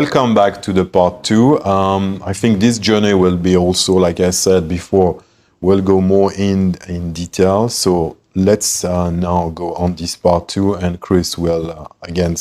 welcome back to the part 2. I think this journey will be also, like I said before, we'll go more in detail. So let's now go on this part 2, and Chris will, again,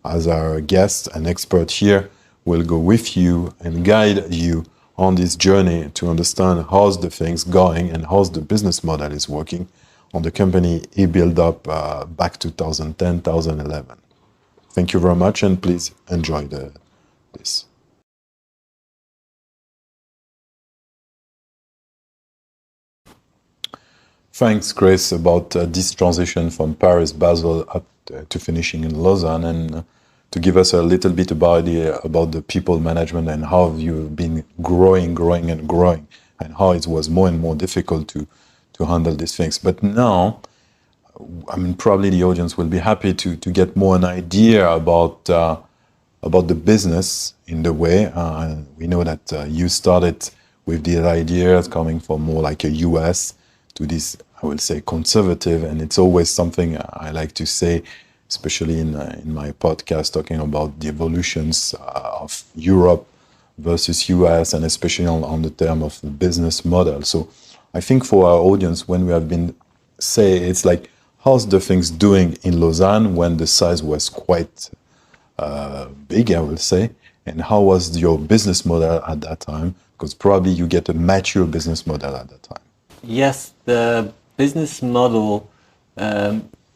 as our guest and expert here, will go with you and guide you on this journey to understand how's the things going and how's the business model is working on the company he built up back 2010, 2011. Thank you very much, and please enjoy this. Thanks, Chris, about this transition from Paris, Basel, up to finishing in Lausanne, and to give us a little bit about the people management and how you've been growing, and how it was more and more difficult to handle these things. But now, I mean, probably the audience will be happy to get more an idea about the business in the way. We know that you started with these ideas coming from more like a US to this, I will say, conservative, and it's always something I like to say, especially in my podcast, talking about the evolutions of Europe versus US, and especially on the term of the business model. So I think for our audience, when we have been it's like, how's the things doing in Lausanne when the size was quite big, I will say, and how was your business model at that time? Because probably you get a mature business model at that time. Yes, the business model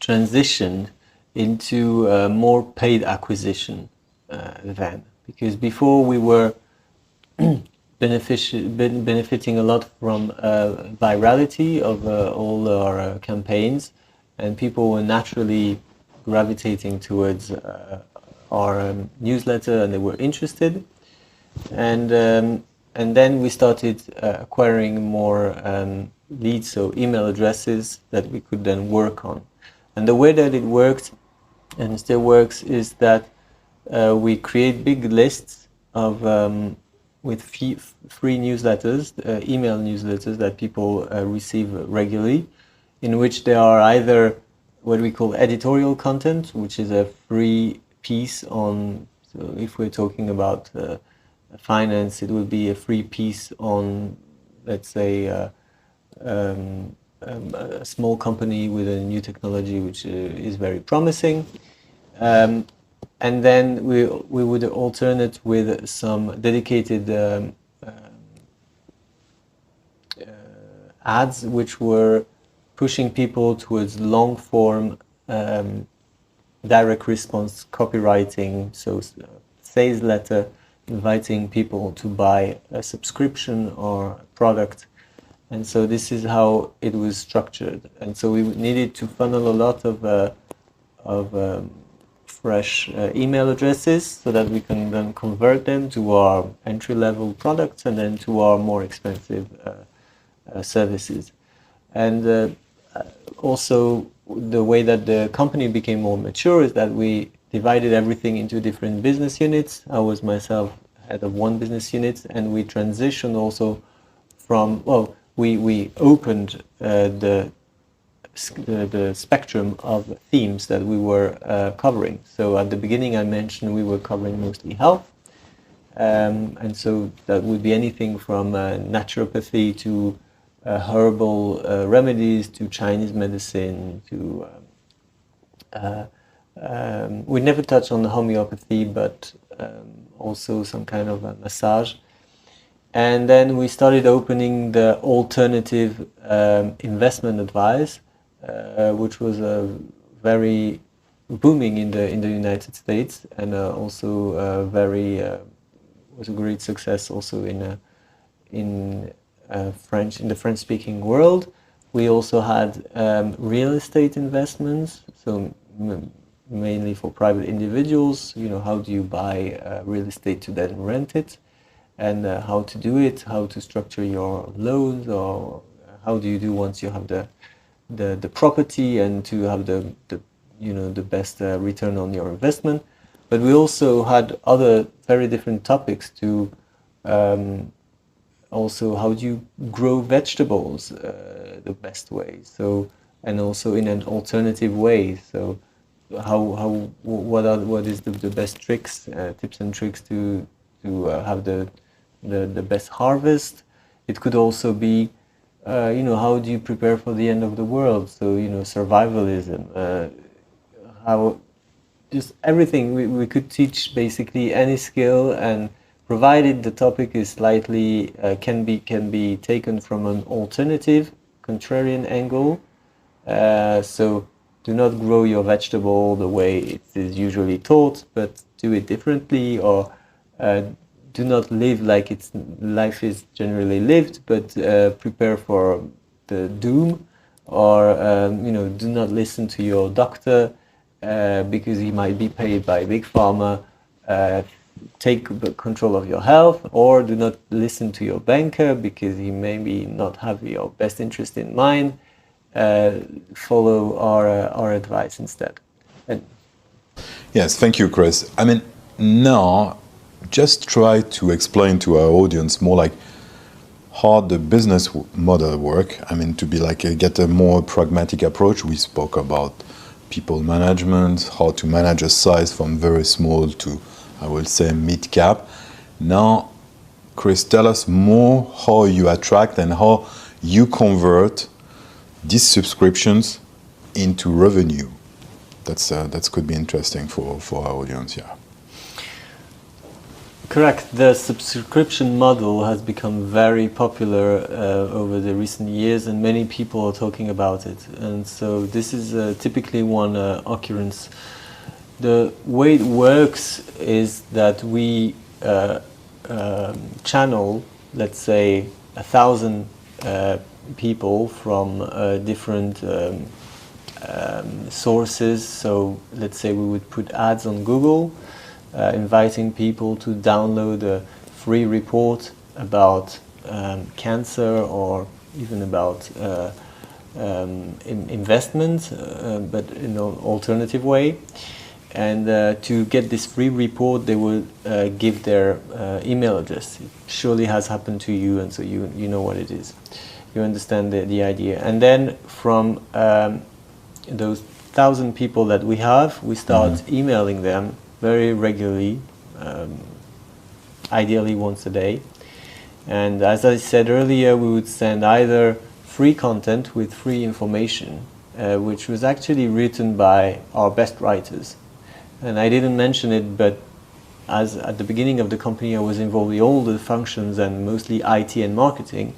transitioned into more paid acquisition then, because before we were benefiting a lot from virality of all our campaigns, and people were naturally gravitating towards our newsletter, and they were interested. And then we started acquiring more leads, so email addresses that we could then work on. And the way that it worked, and still works, is that we create big lists of with free newsletters, email newsletters that people receive regularly, in which there are either what we call editorial content, which is a free piece on, so if we're talking about finance, it will be a free piece on, let's say, a small company with a new technology which is very promising. And then we would alternate with some dedicated ads which were pushing people towards long form direct response copywriting, so sales letter inviting people to buy a subscription or a product. And so this is how it was structured. And so we needed to funnel a lot of fresh email addresses so that we can then convert them to our entry-level products and then to our more expensive services. And also the way that the company became more mature is that we divided everything into different business units. I was myself head of one business unit, and we transitioned also from, well, we opened the spectrum of themes that we were covering. So at the beginning I mentioned we were covering mostly health, and so that would be anything from naturopathy to herbal remedies to Chinese medicine to we never touched on the homeopathy, but also some kind of a massage. And then we started opening the alternative investment advice, which was very booming in the United States, and also very was a great success also in the French-speaking world. We also had real estate investments, so mainly for private individuals. You know, how do you buy real estate to then rent it, and how to do it, how to structure your loans, or how do you do once you have the property and to have the best return on your investment. But we also had other very different topics to also how do you grow vegetables the best way, so, and also in an alternative way. So what is the best tricks, tips and tricks to have the best harvest. It could also be, how do you prepare for the end of the world? So, survivalism, how, just everything. We could teach basically any skill, and provided the topic is slightly, can be taken from an alternative, contrarian angle. So do not grow your vegetable the way it is usually taught, but do it differently, or do not live like life is generally lived, but prepare for the doom, or do not listen to your doctor because he might be paid by Big Pharma. Take control of your health, or do not listen to your banker because he maybe not have your best interest in mind. Follow our advice instead. And Yes, thank you, Chris. I mean, now, just try to explain to our audience more like how the business model work. I mean, to be like get a more pragmatic approach. We spoke about people management, how to manage a size from very small to, I will say, mid cap. Now, Chris, tell us more how you attract and how you convert these subscriptions into revenue. That could be interesting for our audience, yeah. correct. The subscription model has become very popular over the recent years, and many people are talking about it. And so this is typically one occurrence. The way it works is that we channel, let's say, 1,000 people from different sources. So let's say we would put ads on Google, inviting people to download a free report about cancer, or even about investment, but in an alternative way. And to get this free report, they will give their email address. It surely has happened to you, and so you know what it is. You understand the idea. And then from those 1,000 people that we have, we start emailing them very regularly, ideally once a day. And as I said earlier, we would send either free content with free information, which was actually written by our best writers. And I didn't mention it, but as at the beginning of the company, I was involved in all the functions and mostly IT and marketing.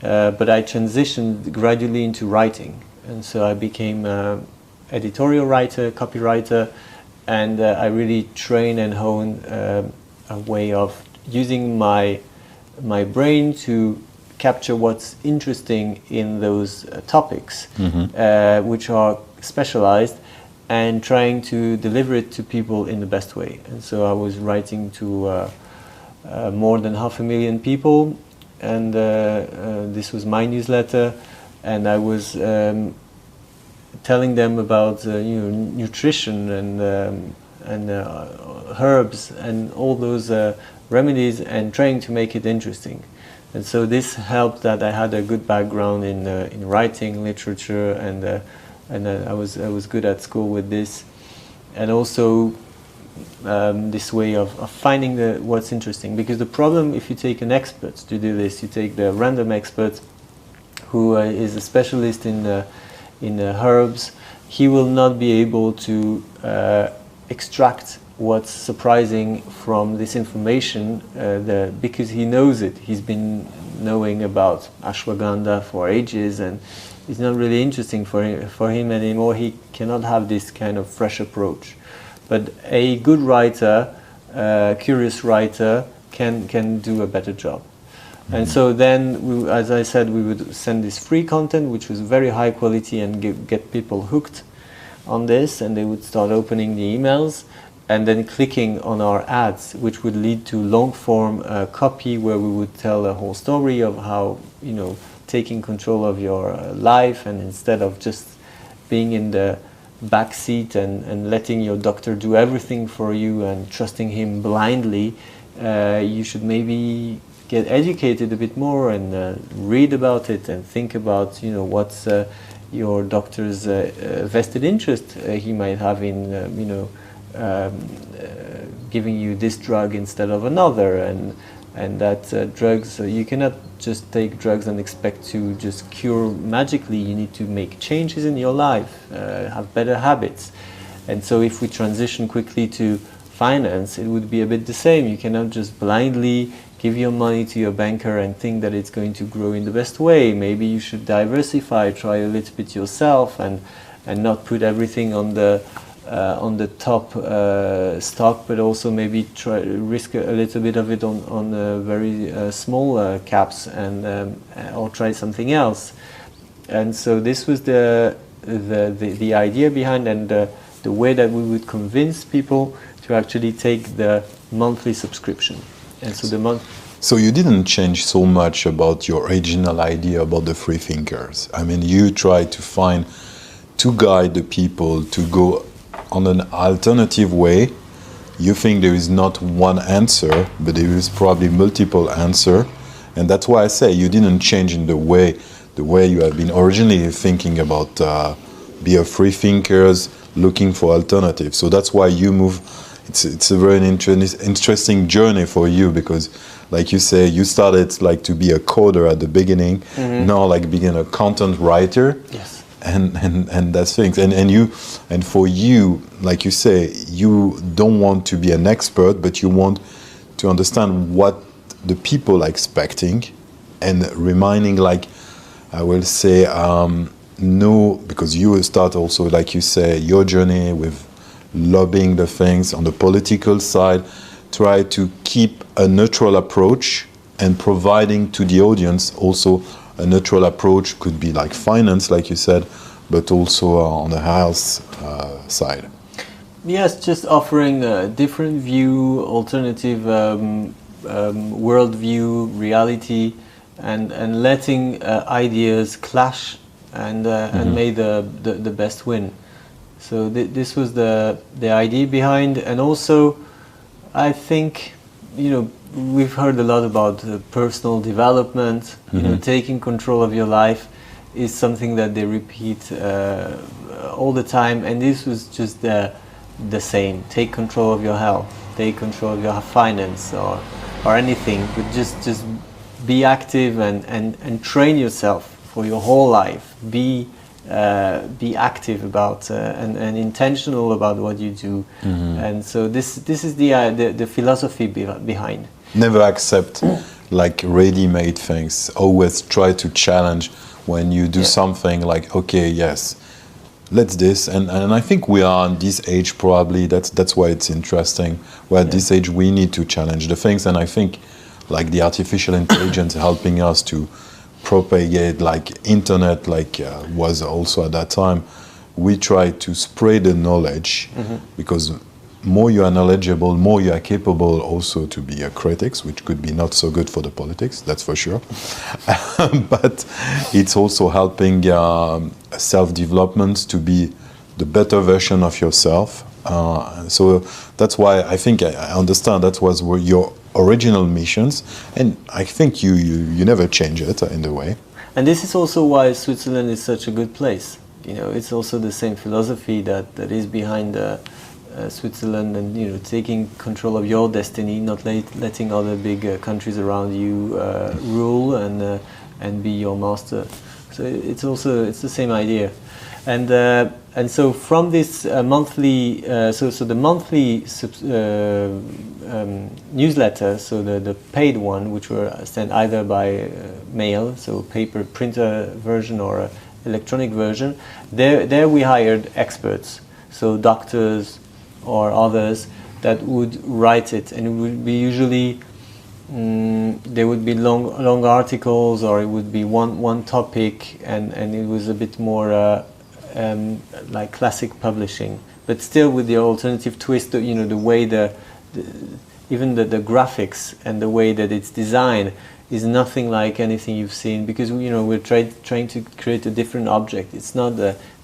But I transitioned gradually into writing. And so I became an editorial writer, copywriter, and I really train and hone a way of using my brain to capture what's interesting in those topics, which are specialized, and trying to deliver it to people in the best way. And so I was writing to more than 500,000 people, and this was my newsletter, and I was telling them about nutrition and herbs and all those remedies, and trying to make it interesting. And so this helped that I had a good background in writing, literature, and I was good at school with this, and also this way of finding what's interesting. Because the problem, if you take an expert to do this, you take the random expert who is a specialist in herbs, he will not be able to extract what's surprising from this information because he knows it. He's been knowing about ashwagandha for ages, and it's not really interesting for him anymore. He cannot have this kind of fresh approach. But a good writer, curious writer, can do a better job. And so then, as I said, we would send this free content, which was very high quality, and get people hooked on this, and they would start opening the emails and then clicking on our ads, which would lead to long form copy, where we would tell a whole story of how, taking control of your life, and instead of just being in the back seat and letting your doctor do everything for you and trusting him blindly, you should maybe get educated a bit more and read about it and think about what's your doctor's vested interest he might have in giving you this drug instead of another, and that drugs, you cannot just take drugs and expect to just cure magically. You need to make changes in your life, have better habits. And so if we transition quickly to finance, it would be a bit the same. You cannot just blindly give your money to your banker and think that it's going to grow in the best way. Maybe you should diversify, try a little bit yourself, and not put everything on the top stock, but also maybe try risk a little bit of it on very small caps, and or try something else. And so this was the idea behind, and the way that we would convince people to actually take the monthly subscription. And so the month. So you didn't change so much about your original idea about the free thinkers. I mean, you tried to guide the people to go on an alternative way. You think there is not one answer, but there is probably multiple answers, and that's why I say you didn't change in the way you have been originally thinking about be a free thinkers looking for alternatives. So that's why you move. It's a very interesting journey for you, because, like you say, you started like to be a coder at the beginning, now like being a content writer. Yes. And that's things, and for you, like you say, you don't want to be an expert, but you want to understand what the people are expecting, and reminding, like I will say, no, because you will start also, like you say, your journey with lobbying the things on the political side, try to keep a neutral approach, and providing to the audience also a neutral approach. Could be like finance, like you said, but also on the health side. Yes, just offering a different view, alternative worldview, reality, and letting ideas clash, and may the best win. So this was the idea behind, and also I think, we've heard a lot about personal development. Taking control of your life is something that they repeat all the time, and this was just the same. Take control of your health, take control of your finance, or anything, but just be active and train yourself for your whole life. Be active about and intentional about what you do, and so this is the philosophy behind. Never accept like ready-made things. Always try to challenge when you do something, like, okay, yes, let's this, and I think we are on this age, probably that's why it's interesting. We're at this age, we need to challenge the things, and I think like the artificial intelligence helping us to propagate, like internet, like was also at that time, we try to spread the knowledge, because more you are knowledgeable, more you are capable also to be a critics, which could be not so good for the politics, that's for sure. But it's also helping self-development to be the better version of yourself. So that's why I think I understand that was your original missions, and I think you never change it in a way. And this is also why Switzerland is such a good place. It's also the same philosophy that is behind Switzerland, and taking control of your destiny, not letting other big countries around you rule and be your master. So it's the same idea. And so from this monthly, so the monthly newsletter, so the paid one, which were sent either by mail, so paper printer version or electronic version, there we hired experts, so doctors or others that would write it, and it would be usually there would be long articles, or it would be one topic, and it was a bit more like classic publishing, but still with the alternative twist. The way even the graphics and the way that it's designed is nothing like anything you've seen, because we're trying to create a different object. It's not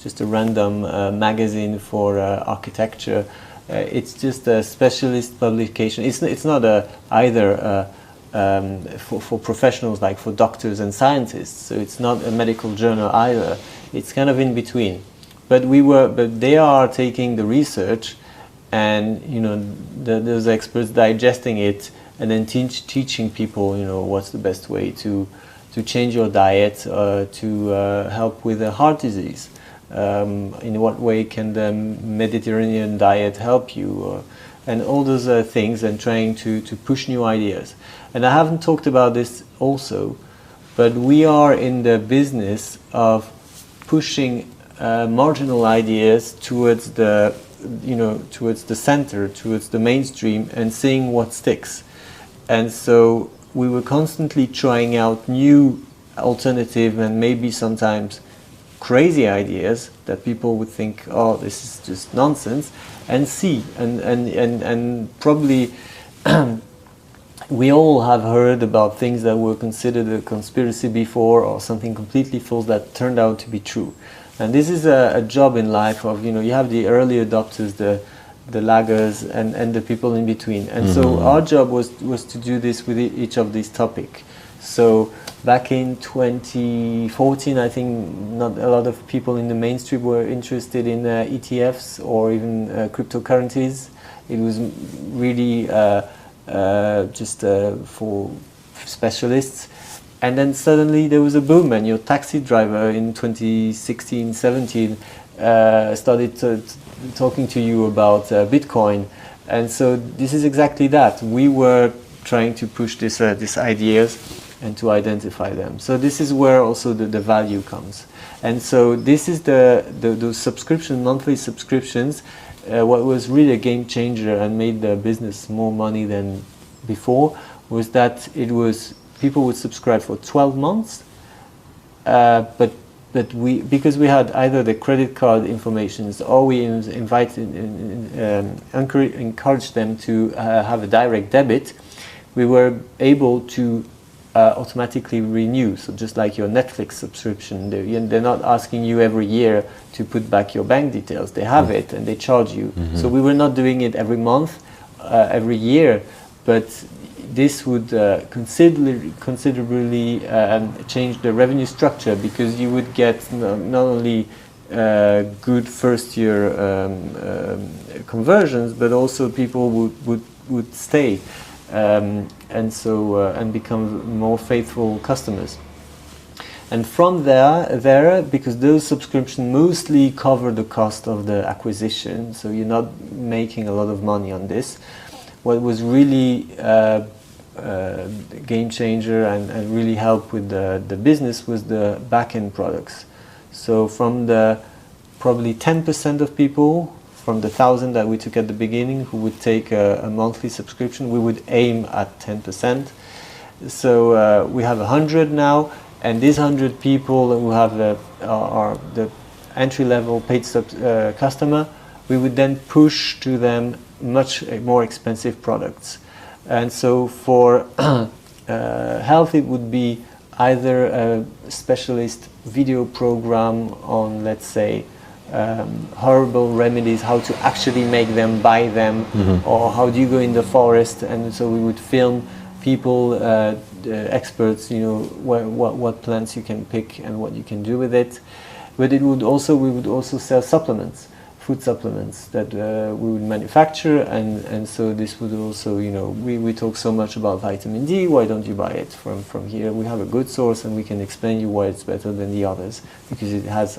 just a random magazine for architecture. It's just a specialist publication. It's not either for professionals, like for doctors and scientists. So it's not a medical journal either. It's kind of in between. But they are taking the research, and those experts digesting it, and then teaching people, what's the best way to change your diet, to help with a heart disease. In what way can the Mediterranean diet help you? And all those things, and trying to push new ideas. And I haven't talked about this also, but we are in the business of pushing marginal ideas towards the center, towards the mainstream, and seeing what sticks. And so we were constantly trying out new alternative and maybe sometimes crazy ideas that people would think, oh, this is just nonsense, and see. And probably we all have heard about things that were considered a conspiracy before, or something completely false that turned out to be true. And this is a job in life of, you have the early adopters, the laggers, and the people in between. And so our job was to do this with each of these topics. So back in 2014, I think not a lot of people in the mainstream were interested in ETFs or even cryptocurrencies. It was really just for specialists. And then suddenly there was a boom, and your taxi driver in 2016-17 started talking to you about Bitcoin. And so this is exactly that. We were trying to push these ideas and to identify them. So this is where also the value comes. And so this is the subscription, monthly subscriptions, what was really a game changer and made the business more money than before, was that it was people would subscribe for 12 months, but because we had either the credit card informations, or we encouraged them to have a direct debit, we were able to automatically renew. So just like your Netflix subscription, they're not asking you every year to put back your bank details. They have it and they charge you. So we were not doing it every month, every year, but this would considerably change the revenue structure, because you would get not only good first year conversions, but also people would stay and become more faithful customers. And from there, because those subscriptions mostly cover the cost of the acquisition, so you're not making a lot of money on this. What was really game changer and really helped with the business was the back-end products. So from the probably 10% of people, from the 1,000 that we took at the beginning, who would take a monthly subscription, we would aim at 10%. So we have 100 now, and these 100 people who have are the entry-level paid customer, we would then push to them much more expensive products. And so for health, it would be either a specialist video program on, let's say, herbal remedies, how to actually make them, buy them, or how do you go in the forest. And so we would film people, experts, what plants you can pick and what you can do with it. But we would also sell supplements, food supplements that we would manufacture, and so this would also, we talk so much about vitamin D, why don't you buy it from here? We have a good source, and we can explain you why it's better than the others, because it has,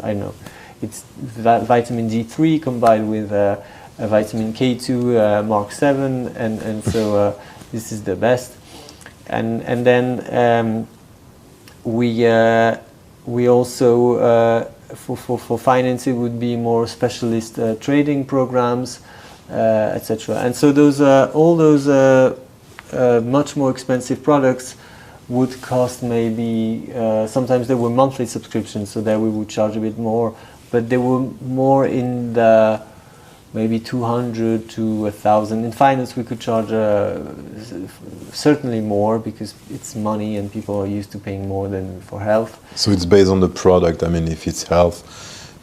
it's vitamin D3 combined with a vitamin K2 Mark 7, and so this is the best. And then we also for finance, it would be more specialist trading programs, etc. And so all those much more expensive products would cost maybe, sometimes they were monthly subscriptions, so there we would charge a bit more, but they were more in the maybe 200 to 1,000. In finance, we could charge certainly more, because it's money and people are used to paying more than for health. So it's based on the product. I mean, if it's health,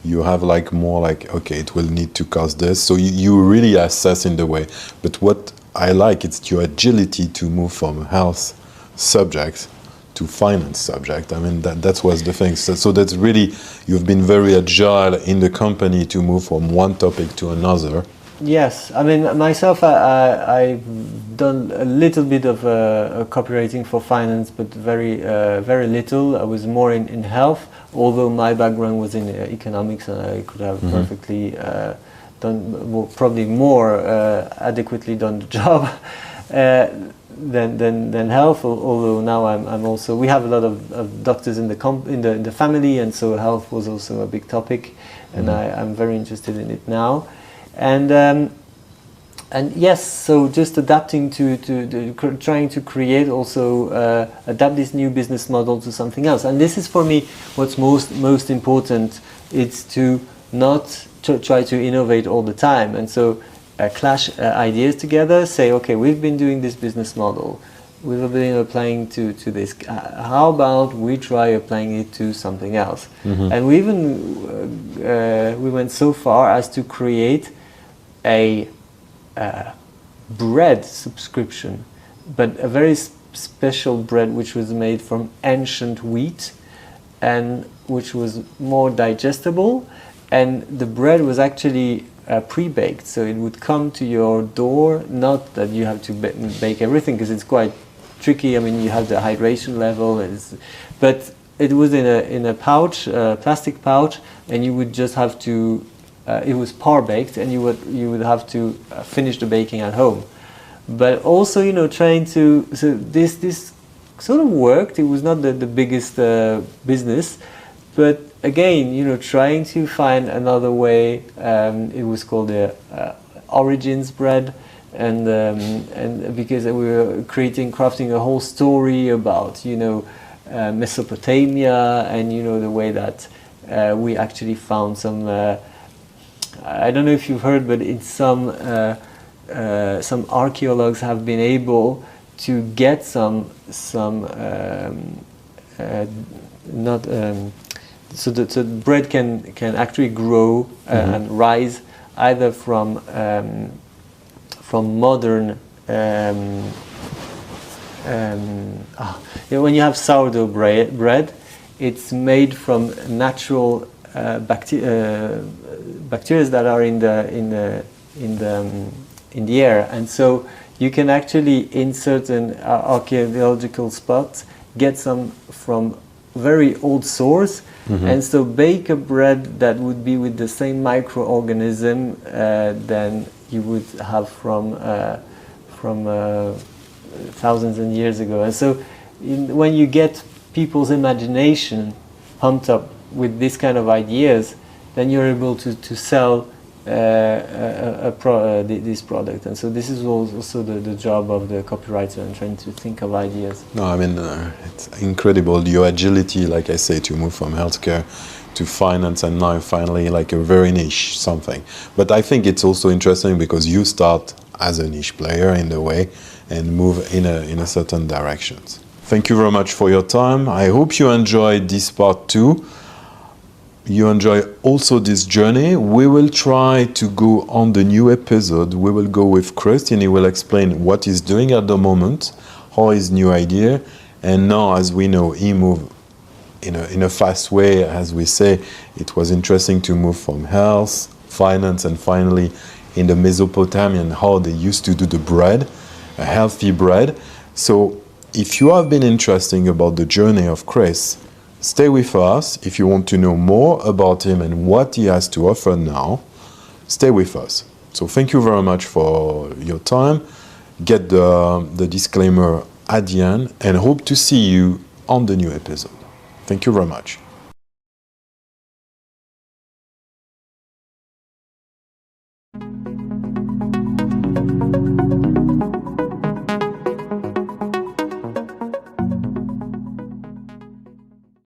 you have okay, it will need to cost this. So you really assess in the way. But what I like, it's your agility to move from health subject to finance subject. I mean, that was the thing. So that's really, you've been very agile in the company to move from one topic to another. Yes, I mean, myself, I've done a little bit of copywriting for finance, but very little. I was more in health, although my background was in economics, and I could have perfectly probably more adequately done the job than health. Although now I'm also, we have a lot of doctors in the family, and so health was also a big topic, and I'm very interested in it now. And yes, so just adapting to trying to create also adapt this new business model to something else. And this is for me what's most important. It's to not try to innovate all the time, and so clash ideas together. Say, okay, we've been doing this business model, we've been applying to this. How about we try applying it to something else? And we even we went so far as to create a bread subscription, but a very special bread which was made from ancient wheat and which was more digestible, and the bread was actually pre-baked, so it would come to your door. Not that you have to bake everything, because it's quite tricky. I mean, you have the hydration level, but it was in a pouch, plastic pouch, and you would just have to it was par baked, and you would have to finish the baking at home. But also, you know, trying to, so this sort of worked. It was not the biggest business, but again, you know, trying to find another way. It was called the Origins bread, and because we were crafting a whole story about, you know, Mesopotamia, and you know, the way that we actually found some. I don't know if you've heard, but in some archaeologues have been able to get so the bread can actually grow and rise either from modern when you have sourdough bread, it's made from natural bacteria that are in the air, and so you can actually, in certain archaeological spots, get some from very old source, and so bake a bread that would be with the same microorganism than you would have from thousands of years ago. And so when you get people's imagination pumped up with this kind of ideas, then you're able to sell this product. And so this is also the job of the copywriter, and trying to think of ideas. No, I mean, it's incredible, your agility, like I say, to move from healthcare to finance, and now finally like a very niche something. But I think it's also interesting because you start as a niche player in the way and move in a certain directions. Thank you very much for your time. I hope you enjoyed this part 2. You enjoy also this journey. We will try to go on the new episode. We will go with Chris, and he will explain what he's doing at the moment, how his new idea, and now, as we know, he moved in a fast way. As we say, it was interesting to move from health, finance, and finally in the Mesopotamian, how they used to do the bread, a healthy bread. So if you have been interested about the journey of Chris, stay with us. If you want to know more about him and what he has to offer now, stay with us. So thank you very much for your time. Get the disclaimer at the end, and hope to see you on the new episode. Thank you very much.